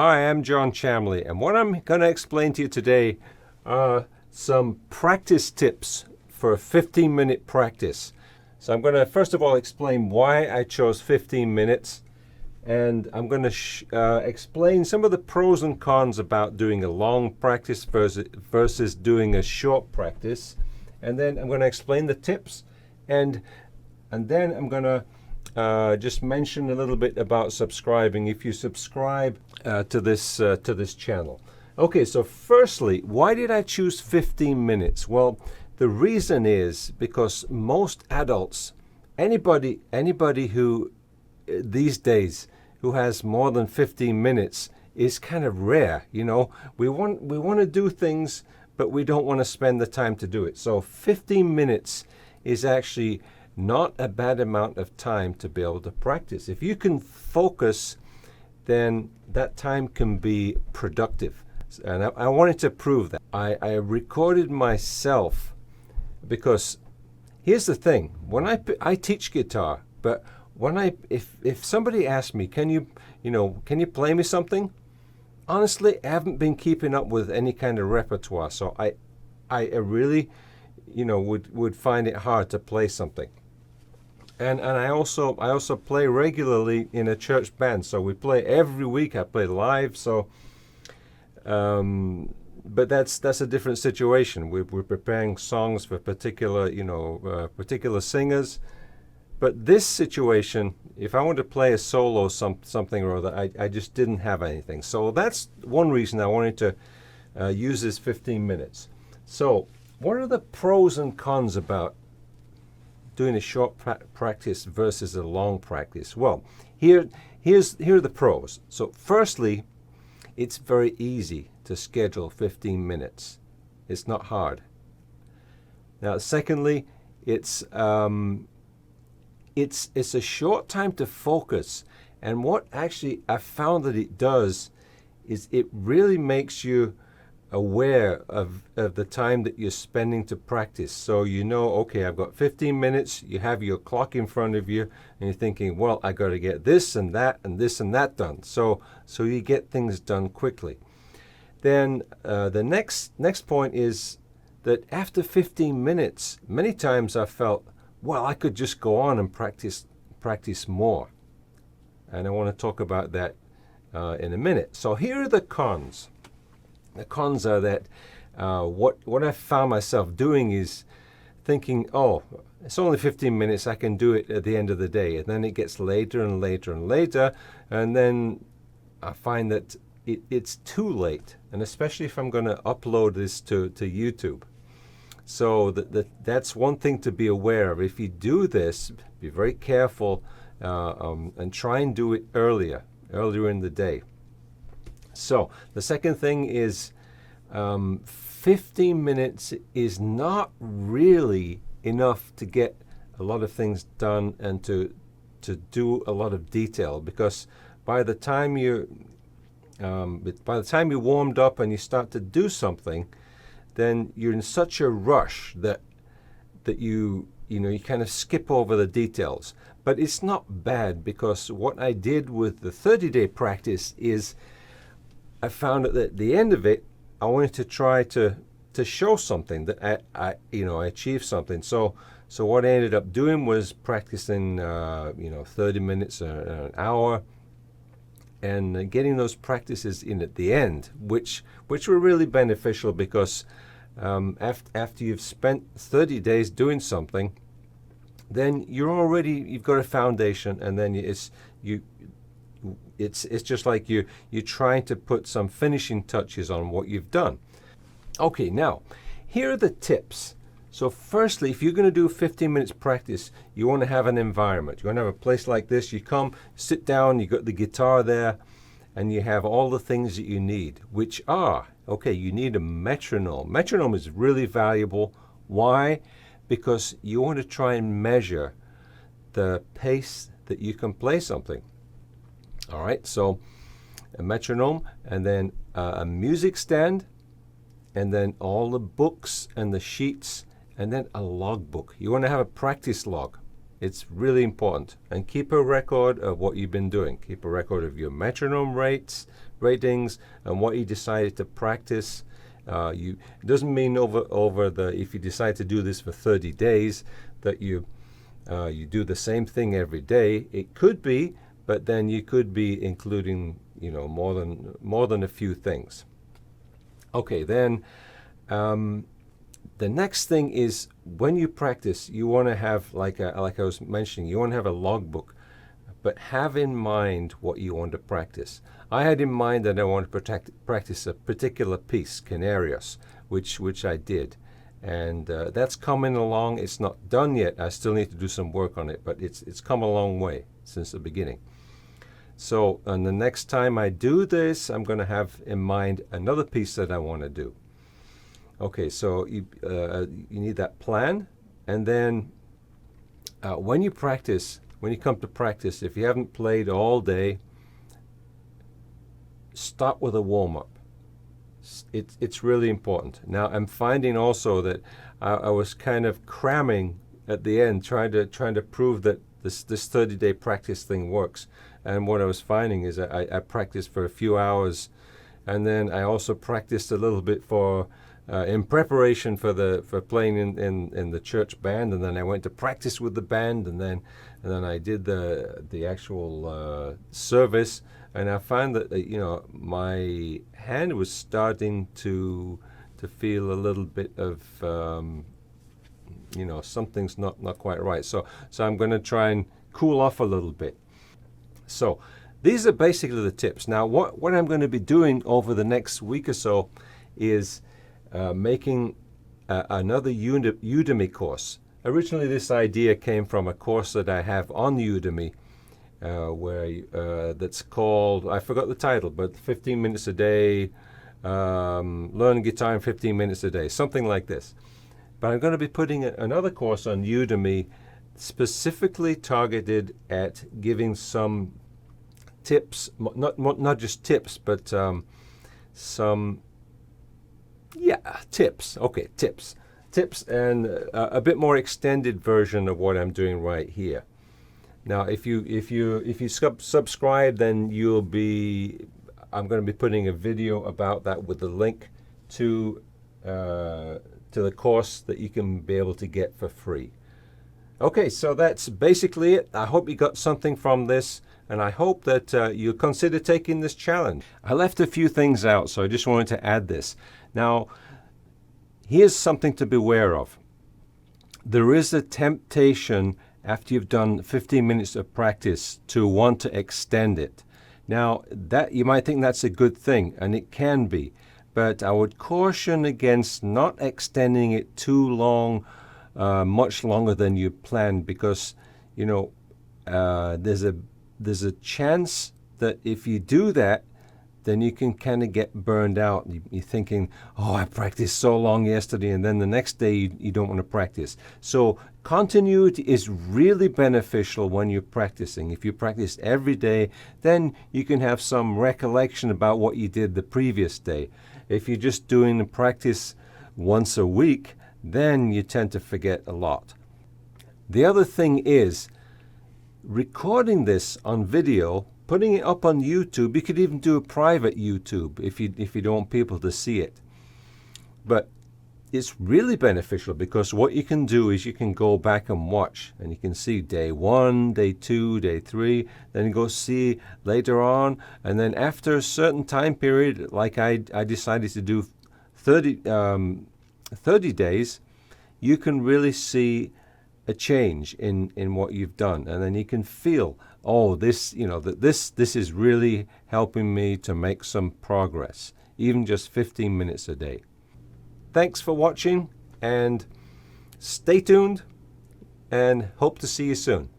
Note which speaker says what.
Speaker 1: Hi, I'm John Chamley, and what I'm going to explain to you today are some practice tips for a 15-minute practice. So I'm going to first of all explain why I chose 15 minutes, and I'm going to explain some of the pros and cons about doing a long practice versus doing a short practice, and then I'm going to explain the tips, and then I'm going to just mention a little bit about subscribing if you subscribe to this channel. Okay, so firstly, why did I choose 15 minutes? Well, the reason is because most adults, anybody who these days who has more than 15 minutes is kind of rare. You know, we want to do things, but we don't want to spend the time to do it. So 15 minutes is actually not a bad amount of time to be able to practice. If you can focus, then that time can be productive. And I wanted to prove that. I recorded myself because here's the thing. When I teach guitar, but when if somebody asks me, can you play me something? Honestly, I haven't been keeping up with any kind of repertoire, so I really, would find it hard to play something. And I also play regularly in a church band, so we play every week. I play live, so but that's a different situation. We're preparing songs for particular singers. But this situation, if I want to play a solo something or other, I just didn't have anything. So that's one reason I wanted to use this 15 minutes. So what are the pros and cons about doing a short practice versus a long practice? Well, here are the pros. So firstly, it's very easy to schedule 15 minutes. It's not hard. Now, secondly, it's a short time to focus, and what actually I found that it does is it really makes you aware of the time that you're spending to practice. So okay, I've got 15 minutes, you have your clock in front of you, and you're thinking, well, I got to get this and that and this and that done. So you get things done quickly. Then the next point is that after 15 minutes, many times I felt, well, I could just go on and practice more. And I want to talk about that in a minute. So here are the cons. The cons are that what I found myself doing is thinking, oh, it's only 15 minutes, I can do it at the end of the day. And then it gets later and later and later, and then I find that it's too late, and especially if I'm going to upload this to YouTube. So that's one thing to be aware of. If you do this, be very careful and try and do it earlier in the day. So the second thing is 15 minutes is not really enough to get a lot of things done and to do a lot of detail, because by the time you warmed up and you start to do something, then you're in such a rush that you kind of skip over the details. But it's not bad, because what I did with the 30-day practice is I found that at the end of it, I wanted to try to show something, that I achieved something. So what I ended up doing was practicing 30 minutes or an hour, and getting those practices in at the end, which were really beneficial, because after you've spent 30 days doing something, then you've got a foundation, and then it's just like you're trying to put some finishing touches on what you've done. Okay, now here are the tips. So firstly, if you're going to do 15 minutes practice, you want to have an environment. You want to have a place like this. You come, sit down, you got the guitar there, and you have all the things that you need, which are, okay, you need a metronome. Metronome is really valuable. Why? Because you want to try and measure the pace that you can play something. All right, so a metronome, and then a music stand, and then all the books and the sheets, and then a logbook. You want to have a practice log. It's really important. And keep a record of what you've been doing. Keep a record of your metronome rates, ratings and what you decided to practice. It doesn't mean if you decide to do this for 30 days that you do the same thing every day. It could be, but then you could be including more than a few things. Okay, then the next thing is when you practice, you want to have like I was mentioning, you want to have a logbook, but have in mind what you want to practice. I had in mind that I want to practice a particular piece, Canarios, which I did. And that's coming along. It's not done yet. I still need to do some work on it, but it's come a long way since the beginning. So, and the next time I do this, I'm going to have in mind another piece that I want to do. Okay, so you need that plan, and then when you come to practice, if you haven't played all day, start with a warm-up. It's really important. Now, I'm finding also that I was kind of cramming at the end, trying to prove that this 30-day practice thing works. And what I was finding is I practiced for a few hours, and then I also practiced a little bit in preparation for playing in the church band, and then I went to practice with the band, and then I did the actual service, and I found that my hand was starting to feel a little bit of something's not quite right. So I'm going to try and cool off a little bit. So these are basically the tips. Now what I'm going to be doing over the next week or so is making another Udemy course. Originally, this idea came from a course that I have on Udemy, that's called, I forgot the title, but 15 minutes a day, learn guitar in 15 minutes a day, something like this. But I'm going to be putting another course on Udemy specifically targeted at giving some tips, not just tips, but some tips. Okay, tips, and a bit more extended version of what I'm doing right here. Now, if you subscribe, then I'm going to be putting a video about that with the link to the course that you can be able to get for free. Okay, so that's basically it. I hope you got something from this, and I hope that you'll consider taking this challenge. I left a few things out, so I just wanted to add this. Now, here's something to beware of. There is a temptation after you've done 15 minutes of practice to want to extend it. Now, that you might think that's a good thing, and it can be, but I would caution against not extending it too long, much longer than you planned, because there's a chance that if you do that, then you can kind of get burned out. You're thinking, oh, I practiced so long yesterday, and then the next day you don't want to practice. So continuity is really beneficial when you're practicing. If you practice every day, then you can have some recollection about what you did the previous day. If you're just doing the practice once a week, then you tend to forget a lot. The other thing is recording this on video, putting it up on YouTube. You could even do a private YouTube if you don't want people to see it. But it's really beneficial because what you can do is you can go back and watch, and you can see day 1, day 2, day 3, then you go see later on, and then after a certain time period, like I decided to do 30 days, you can really see a change in what you've done, and then you can feel, oh, this is really helping me to make some progress, even just 15 minutes a day. Thanks for watching, and stay tuned, and hope to see you soon.